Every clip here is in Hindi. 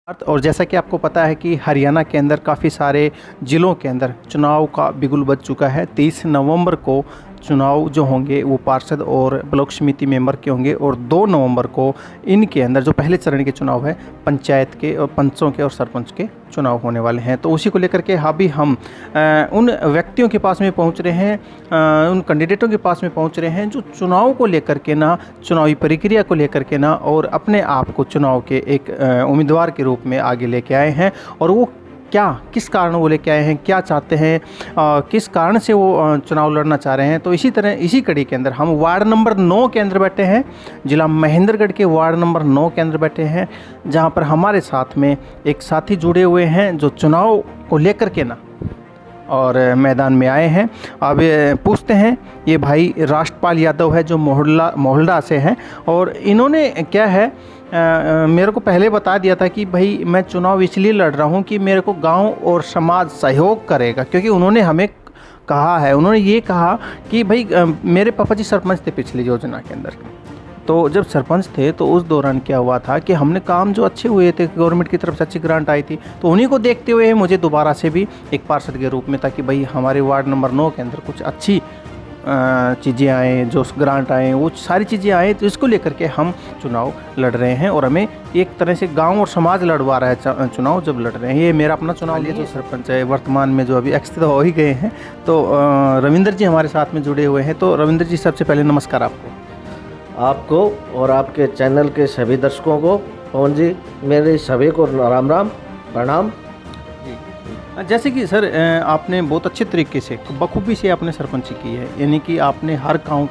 और जैसा कि आपको पता है कि हरियाणा के अंदर काफ़ी सारे ज़िलों के अंदर चुनाव का बिगुल बज चुका है। 23 नवंबर को चुनाव जो होंगे वो पार्षद और ब्लॉक समिति मेंबर के होंगे और 2 नवंबर को इनके अंदर जो पहले चरण के चुनाव है पंचायत के और पंचों के और सरपंच के चुनाव होने वाले हैं। तो उसी को लेकर के अभी हम उन व्यक्तियों के पास में पहुंच रहे हैं, उन कैंडिडेटों के पास में पहुंच रहे हैं जो चुनाव को लेकर के ना, चुनावी प्रक्रिया को लेकर के ना और अपने आप को चुनाव के एक उम्मीदवार के रूप में आगे लेके आए हैं। और वो क्या, किस कारण वो लेके आए हैं, क्या चाहते हैं, किस कारण से वो चुनाव लड़ना चाह रहे हैं। तो इसी तरह इसी कड़ी के अंदर हम वार्ड नंबर 9 के अंदर बैठे हैं, जिला महेंद्रगढ़ के वार्ड नंबर 9 के अंदर बैठे हैं, जहां पर हमारे साथ में एक साथी जुड़े हुए हैं जो चुनाव को लेकर के ना और मैदान में आए हैं। अब पूछते हैं, ये भाई राष्ट्रपाल यादव है जो मोहल्ला से हैं और इन्होंने क्या है मेरे को पहले बता दिया था कि भाई मैं चुनाव इसलिए लड़ रहा हूँ कि मेरे को गांव और समाज सहयोग करेगा, क्योंकि उन्होंने हमें कहा है, उन्होंने ये कहा कि भाई मेरे पापा जी सरपंच थे पिछली योजना के अंदर। तो जब सरपंच थे तो उस दौरान क्या हुआ था कि हमने काम जो अच्छे हुए थे, गवर्नमेंट की तरफ से अच्छी ग्रांट आई थी, तो उन्हीं को देखते हुए मुझे दोबारा से भी एक पार्षद के रूप में था कि भाई हमारे वार्ड नंबर 9 के अंदर कुछ अच्छी चीज़ें आए, जो ग्रांट आए, वो सारी चीज़ें आए। तो इसको लेकर के हम चुनाव लड़ रहे हैं और हमें एक तरह से गांव और समाज लड़वा रहा है चुनाव जब लड़ रहे हैं। ये मेरा अपना चुनाव लिए जो सरपंच है वर्तमान में, जो अभी एक्स तो हो ही गए हैं। तो रविंदर जी हमारे साथ में जुड़े हुए हैं। तो रविंदर जी, सबसे पहले नमस्कार आपको और आपके चैनल के सभी दर्शकों को। पवन जी, मेरे सभी को राम राम, प्रणाम। जैसे कि सर आपने बहुत अच्छे तरीके से बखूबी से आपने सरपंची की है, यानी कि आपने हर काम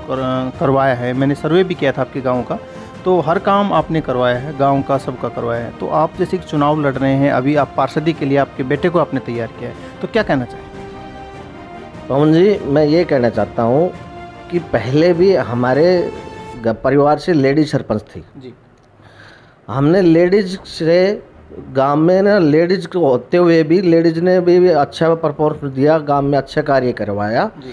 करवाया है। मैंने सर्वे भी किया था आपके गांव का, तो हर काम आपने करवाया है, गांव का सबका करवाया है। तो आप जैसे कि चुनाव लड़ रहे हैं, अभी आप पार्षदी के लिए आपके बेटे को आपने तैयार किया है, तो क्या कहना चाहिए? पवन जी, मैं ये कहना चाहता हूँ कि पहले भी हमारे परिवार से लेडीज सरपंच थी जी। हमने लेडीज से गांव में ना, लेडीज को होते हुए भी लेडीज ने भी अच्छा परफॉर्मेंस दिया, गांव में अच्छा कार्य करवाया जी।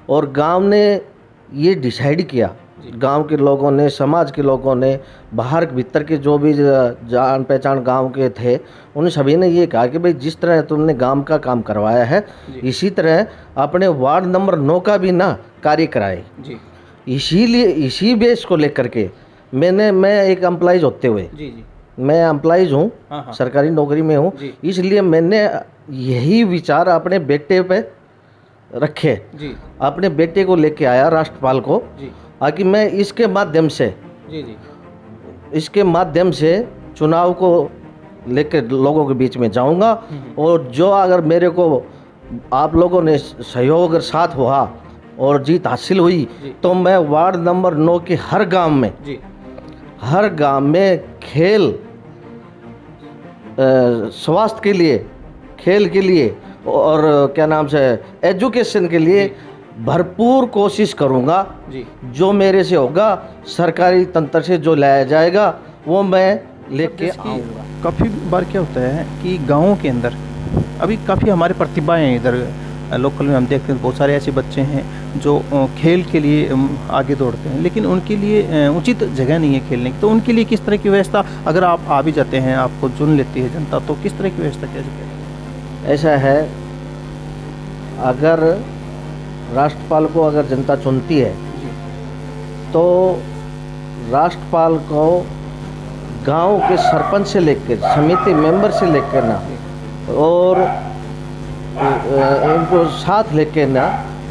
और गांव ने ये डिसाइड किया, गांव के लोगों ने, समाज के लोगों ने, बाहर भीतर के जो भी जान पहचान गांव के थे, उन सभी ने ये कहा कि भाई जिस तरह तुमने गांव का काम करवाया है, इसी तरह अपने वार्ड नंबर 9 का भी ना कार्य कराए। इसीलिए इसी बेस को लेकर के मैं एक एम्प्लॉइज होते हुए मैं एम्प्लॉइज हूँ, सरकारी नौकरी में हूँ, इसलिए मैंने यही विचार अपने बेटे पे रखे जी। अपने बेटे को लेके आया राष्ट्रपाल को, ताकि मैं इसके माध्यम से चुनाव को लेकर लोगों के बीच में जाऊंगा। और जो अगर मेरे को आप लोगों ने सहयोग अगर साथ हुआ और जीत हासिल हुई, तो मैं वार्ड नंबर 9 के हर गांव में खेल, स्वास्थ्य के लिए, खेल के लिए और क्या नाम से एजुकेशन के लिए भरपूर कोशिश करूंगा। जो मेरे से होगा, सरकारी तंत्र से जो लाया जाएगा वो मैं लेके आऊँगा। काफ़ी बार क्या होता है कि गाँवों के अंदर अभी काफ़ी हमारे प्रतिभाएं हैं, इधर लोकल में हम देखते हैं बहुत सारे ऐसे बच्चे हैं जो खेल के लिए आगे दौड़ते हैं, लेकिन उनके लिए उचित जगह नहीं है खेलने की। तो उनके लिए किस तरह की व्यवस्था, अगर आप आ भी जाते हैं, आपको चुन लेती है जनता, तो किस तरह की व्यवस्था क्या जाए? ऐसा है, अगर राष्ट्रपाल को अगर जनता चुनती है तो राष्ट्रपाल को गांव के सरपंच से लेकर, समिति मेंबर से लेकर ना, और इनको साथ लेकर ना,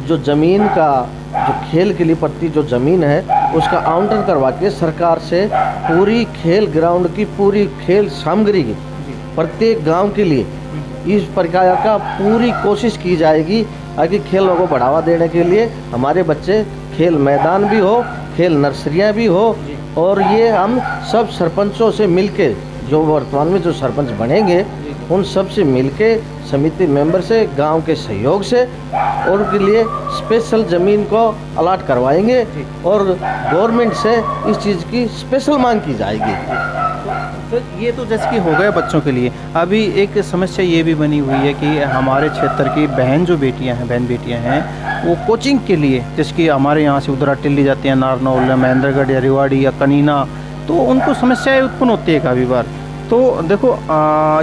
जो ज़मीन का, जो खेल के लिए पड़ती जो ज़मीन है, उसका आवंटन करवा के सरकार से पूरी खेल ग्राउंड की, पूरी खेल सामग्री की प्रत्येक गांव के लिए इस प्रकार का पूरी कोशिश की जाएगी, ताकि खेलों को बढ़ावा देने के लिए हमारे बच्चे खेल मैदान भी हो, खेल नर्सरियाँ भी हो। और ये हम सब सरपंचों से मिलके, जो वर्तमान में जो सरपंच बनेंगे, उन सब से मिलके, समिति मेंबर से, गांव के सहयोग से, और उनके लिए स्पेशल ज़मीन को अलाट करवाएंगे और गवर्नमेंट से इस चीज़ की स्पेशल मांग की जाएगी। तो ये तो जैसे कि हो गया बच्चों के लिए। अभी एक समस्या ये भी बनी हुई है कि हमारे क्षेत्र की बहन बेटियां हैं, वो कोचिंग के लिए, जैसे कि हमारे यहाँ से उधर टिल्ली जाती हैं, नारनौल या महेंद्रगढ़ या रेवाड़ी या कनीना, तो उनको समस्याएँ उत्पन्न होती है काफ़ी बार। तो देखो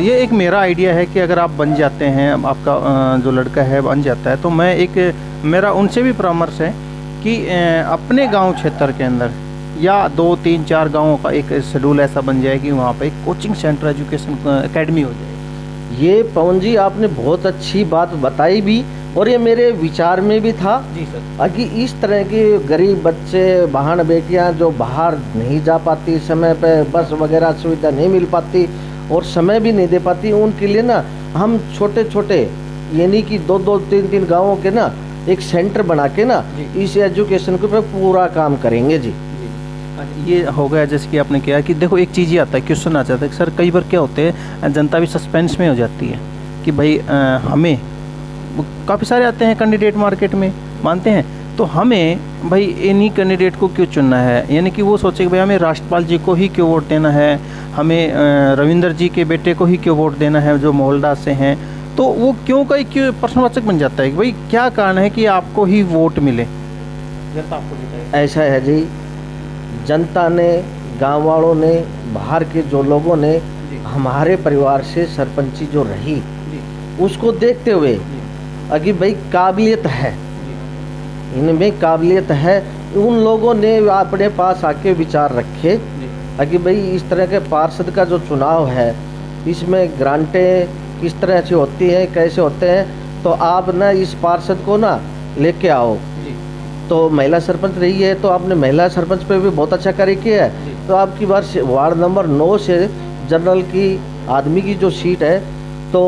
ये एक मेरा आइडिया है कि अगर आप बन जाते हैं, आपका जो लड़का है बन जाता है, तो मैं एक मेरा उनसे भी परामर्श है कि अपने गांव क्षेत्र के अंदर या 2 3 4 गांवों का एक शेड्यूल ऐसा बन जाए कि वहाँ पे एक कोचिंग सेंटर, एजुकेशन एकेडमी हो जाए। ये पवन जी आपने बहुत अच्छी बात बताई भी, और ये मेरे विचार में भी था जी सर। कि इस तरह के गरीब बच्चे, बहन बेटियां जो बाहर नहीं जा पाती, समय पे बस वगैरह सुविधा नहीं मिल पाती और समय भी नहीं दे पाती, उनके लिए ना हम छोटे छोटे यानी कि 2 3 गांवों के ना एक सेंटर बना के ना इस एजुकेशन के पे पूरा काम करेंगे जी। ये हो गया जैसे कि आपने किया कि देखो एक चीज़ ये आता है, क्वेश्चन आ जाता है कि सर कई बार क्या होते हैं, जनता भी सस्पेंस में हो जाती है कि भाई हमें काफ़ी सारे आते हैं कैंडिडेट मार्केट में, मानते हैं, तो हमें भाई इन्हीं कैंडिडेट को क्यों चुनना है, यानी कि वो सोचे कि भाई हमें राष्ट्रपाल जी को ही क्यों वोट देना है, हमें रविंदर जी के बेटे को ही क्यों वोट देना है जो मोहल्ला से हैं, तो वो क्यों प्रश्नवाचक बन जाता है कि भाई क्या कारण है कि आपको ही वोट मिले। जनता आपको बताए ऐसा है जी, जनता ने, गांव वालों ने, बाहर के जो लोगों ने हमारे परिवार से सरपंची जो रही उसको देखते हुए कि भाई काबिलियत है, इनमें काबिलियत है, उन लोगों ने अपने पास आके विचार रखे कि भाई इस तरह के पार्षद का जो चुनाव है इसमें ग्रांटें किस तरह से होती हैं, कैसे होते हैं, तो आप ना इस पार्षद को ना लेके आओ। तो महिला सरपंच रही है तो आपने महिला सरपंच पे भी बहुत अच्छा कार्य किया है, तो आपकी बार वार्ड नंबर 9 से जनरल की आदमी की जो सीट है, तो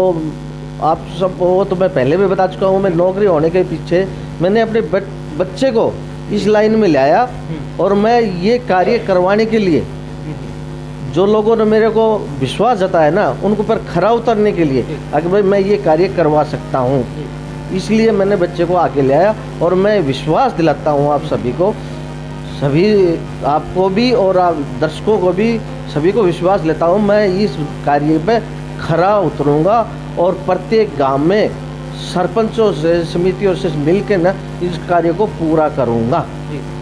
आप सब वो तो मैं पहले भी बता चुका हूँ, मैं नौकरी होने के पीछे मैंने अपने बच्चे को इस लाइन में लाया और मैं ये कार्य करवाने के लिए जो लोगों ने मेरे को विश्वास जताया ना उनको पर खरा उतरने के लिए अगर भाई मैं ये कार्य करवा सकता हूँ, इसलिए मैंने बच्चे को आगे ले आया और मैं विश्वास दिलाता हूँ आप सभी को, सभी आपको भी और आप दर्शकों को भी सभी को विश्वास लेता हूँ, मैं इस कार्य पे खरा उतरूँगा और प्रत्येक गांव में सरपंचों से, समितियों से मिलकर ना इस कार्य को पूरा करूँगा।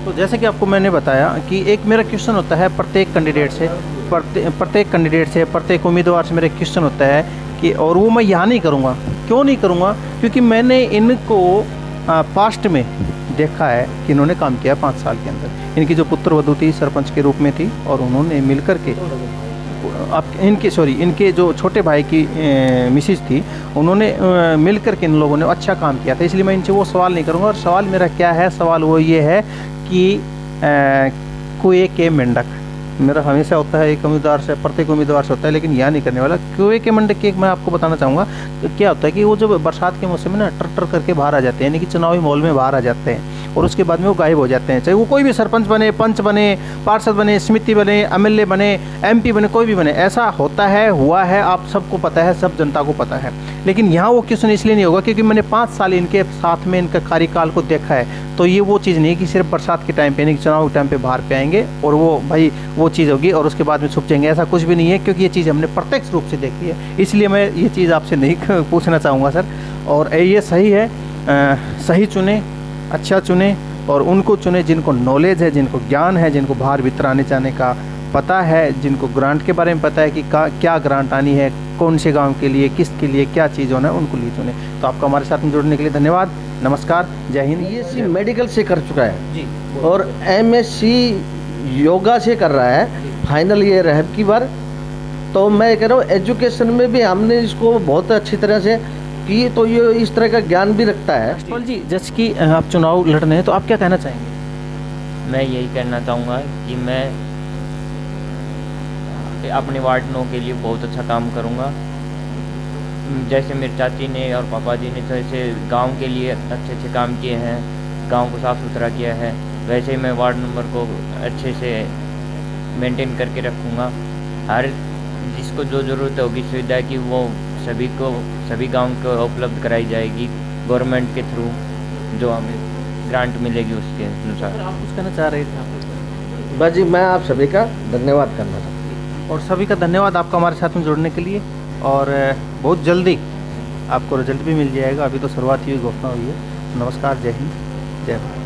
तो जैसे कि आपको मैंने बताया कि एक मेरा क्वेश्चन होता है प्रत्येक कैंडिडेट से, प्रत्येक उम्मीदवार से मेरा क्वेश्चन होता है कि, और वो मैं यहाँ नहीं करूँगा, क्यों नहीं करूँगा, क्योंकि मैंने इनको पास्ट में देखा है कि इन्होंने काम किया 5 साल के अंदर। इनकी जो पुत्रवधू थी सरपंच के रूप में थी और उन्होंने मिलकर के इनके जो छोटे भाई की मिसेज थी उन्होंने मिलकर के इन लोगों ने अच्छा काम किया था, इसलिए मैं इनसे वो सवाल नहीं करूँगा। और सवाल मेरा क्या है, सवाल वो ये है कि कुएं के मेंढक मेरा हमेशा होता है, एक उम्मीदवार से, प्रत्येक उम्मीदवार से होता है, लेकिन यह नहीं करने वाला। कुएं के मेंढक की एक मैं आपको बताना चाहूँगा क्या होता है कि वो जब बरसात के मौसम में ना टर करके बाहर आ जाते हैं, यानी कि चुनावी माहौल में बाहर आ जाते हैं और उसके बाद में वो गायब हो जाते हैं, चाहे वो कोई भी सरपंच बने, पंच बने, पार्षद बने, समिति बने, एमएलए बने, एमपी बने, कोई भी बने, ऐसा होता है, हुआ है, आप सबको पता है, सब जनता को पता है। लेकिन यहाँ वो क्वेश्चन इसलिए नहीं होगा क्योंकि मैंने 5 साल इनके साथ में इनका कार्यकाल को देखा है, तो ये वो चीज़ नहीं है कि सिर्फ बरसात के टाइम पे, यानी कि चुनाव के टाइम पे बाहर पे आएंगे और वो भाई वो चीज़ होगी और उसके बाद में छुप जाएंगे, ऐसा कुछ भी नहीं है, क्योंकि ये चीज़ हमने प्रत्यक्ष रूप से देखी है, इसलिए मैं ये चीज़ आपसे नहीं पूछना चाहूँगा सर। और ये सही है, सही चुने, अच्छा चुने और उनको चुने जिनको नॉलेज है, जिनको ज्ञान है, जिनको बाहर भीतर आने जाने का पता है, जिनको ग्रांट के बारे में पता है कि क्या ग्रांट आनी है, कौन से गांव के लिए, किसके लिए क्या चीज़ होना है, उनको लिए चुने। तो आपका हमारे साथ में जुड़ने के लिए धन्यवाद, नमस्कार, जय हिंद। बीएससी मेडिकल से कर चुका है जी और एमएससी योगा से कर रहा है, फाइनल ईयर है की बार। तो मैं कह रहा हूँ एजुकेशन में भी हमने इसको बहुत अच्छी तरह से की, तो ये इस तरह का ज्ञान भी रखता है। राष्ट्रपाल जी, जैसे कि आप चुनाव लड़ रहे हैं, तो आप क्या कहना चाहेंगे? मैं यही कहना चाहूँगा कि मैं अपने वार्ड 9 के लिए बहुत अच्छा काम करूँगा। जैसे मेरी चाची ने और पापा जी ने जैसे गांव के लिए अच्छे अच्छे काम किए हैं, गांव को साफ़ सुथरा किया है, वैसे ही मैं वार्ड नंबर को अच्छे से मेंटेन करके रखूँगा। हर जिसको जो ज़रूरत होगी सुविधा की वो सभी गांव को उपलब्ध कराई जाएगी गवर्नमेंट के थ्रू, जो हमें ग्रांट मिलेगी उसके अनुसार। आप कुछ कहना चाह रहे थे? बस जी, मैं आप सभी का धन्यवाद करना चाहता हूँ। और सभी का धन्यवाद आपका हमारे साथ में जुड़ने के लिए, और बहुत जल्दी आपको रिजल्ट भी मिल जाएगा, अभी तो शुरुआत ही घोषणा हुई है। नमस्कार, जय हिंद, जय भारत।